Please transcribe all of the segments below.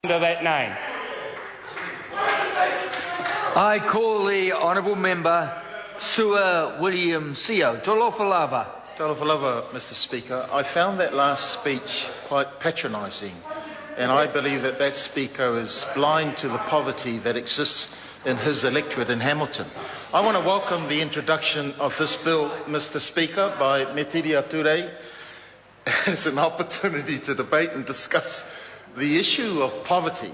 Under that name. I call the Honourable Member Sua William Sio. Tolofalava. Tolofalava, Mr. Speaker. I found that last speech quite patronising, and I believe that that speaker is blind to the poverty that exists in his electorate in Hamilton. I want to welcome the introduction of this bill, Mr. Speaker, by Metiri Ature as an opportunity to debate and discuss the issue of poverty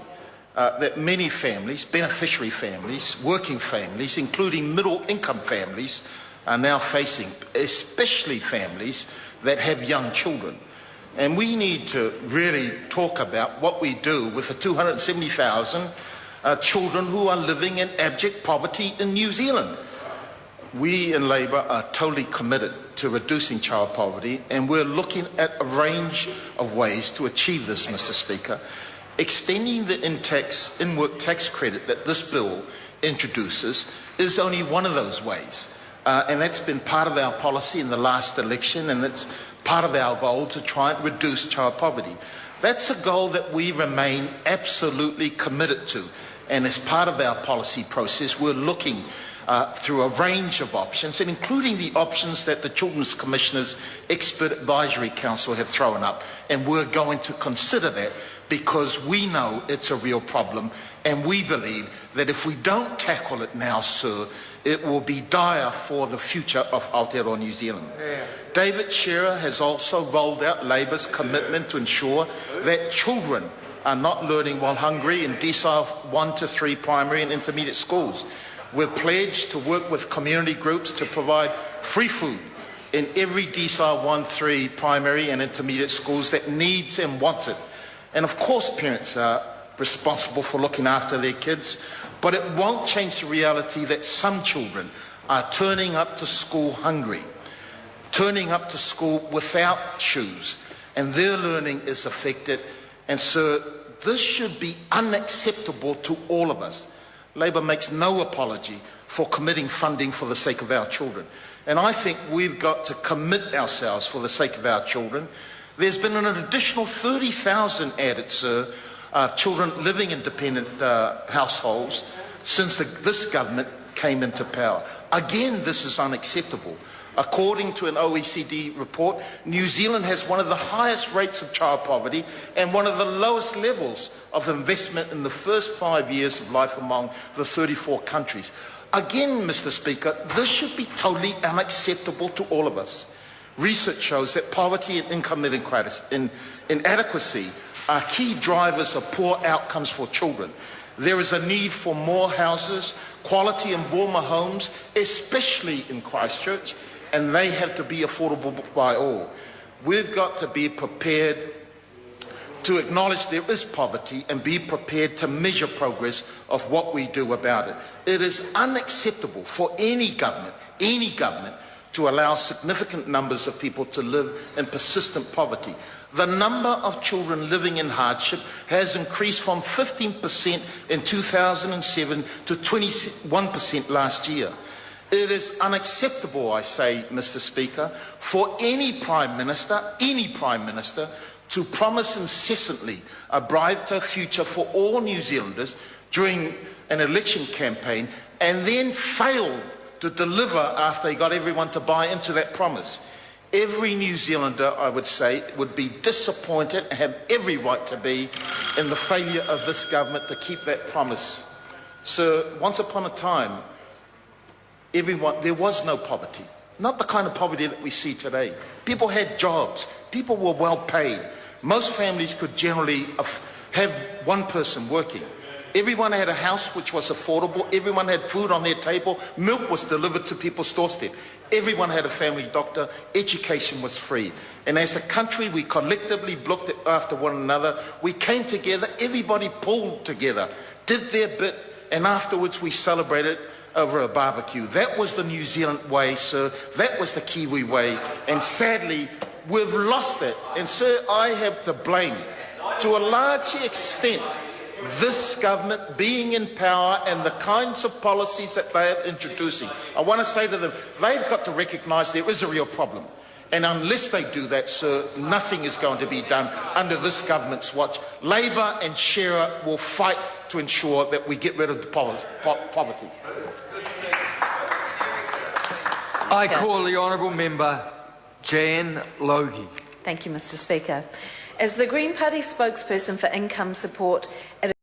that many families, beneficiary families, working families, including middle-income families, are now facing, especially families that have young children. And we need to really talk about what we do with the 270,000 children who are living in abject poverty in New Zealand. We in Labour are totally committed to reducing child poverty, and we're looking at a range of ways to achieve this, Mr. Speaker. Extending the in-work tax credit that this bill introduces is only one of those ways. And that's been part of our policy in the last election, and it's part of our goal to try and reduce child poverty. That's a goal that we remain absolutely committed to. And as part of our policy process, we're looking through a range of options, and including the options that the Children's Commissioner's Expert Advisory Council have thrown up. And we're going to consider that because we know it's a real problem, and we believe that if we don't tackle it now, sir, it will be dire for the future of Aotearoa New Zealand. Yeah. David Shearer has also rolled out Labour's commitment to ensure that children are not learning while hungry in decile 1 to 3 primary and intermediate schools. We're pledged to work with community groups to provide free food in every decile 1-3 primary and intermediate schools that needs and wants it. And of course parents are responsible for looking after their kids, but it won't change the reality that some children are turning up to school hungry, turning up to school without shoes, and their learning is affected. And so this should be unacceptable to all of us. Labour makes no apology for committing funding for the sake of our children. And I think we've got to commit ourselves for the sake of our children. There's been an additional 30,000 added, sir, children living in dependent households since this government came into power. Again, this is unacceptable. According to an OECD report, New Zealand has one of the highest rates of child poverty and one of the lowest levels of investment in the first 5 years of life among the 34 countries. Again, Mr. Speaker, this should be totally unacceptable to all of us. Research shows that poverty and income inadequacy are key drivers of poor outcomes for children. There is a need for more houses, quality and warmer homes, especially in Christchurch, and they have to be affordable by all. We've got to be prepared to acknowledge there is poverty and be prepared to measure progress of what we do about it. It is unacceptable for any government, to allow significant numbers of people to live in persistent poverty. The number of children living in hardship has increased from 15% in 2007 to 21% last year. It is unacceptable, I say, Mr. Speaker, for any Prime Minister, to promise incessantly a brighter future for all New Zealanders during an election campaign and then fail to deliver after he got everyone to buy into that promise. Every New Zealander, I would say, would be disappointed and have every right to be in the failure of this government to keep that promise. So, once upon a time, there was no poverty. Not the kind of poverty that we see today. People had jobs. People were well paid. Most families could generally have one person working. Everyone had a house which was affordable. Everyone had food on their table. Milk was delivered to people's doorstep. Everyone had a family doctor. Education was free. And as a country, we collectively looked after one another. We came together. Everybody pulled together, did their bit, and afterwards we celebrated over a barbecue. That was the New Zealand way, sir. That was the Kiwi way. And sadly, we've lost it. And sir, I have to blame, to a large extent, this government being in power and the kinds of policies that they are introducing. I want to say to them, they've got to recognise there is a real problem. And unless they do that, sir, nothing is going to be done under this government's watch. Labour and Shearer will fight to ensure that we get rid of the poverty. I call the honourable member Jan Logie. Thank you, Mr. Speaker. As the Green Party spokesperson for income support at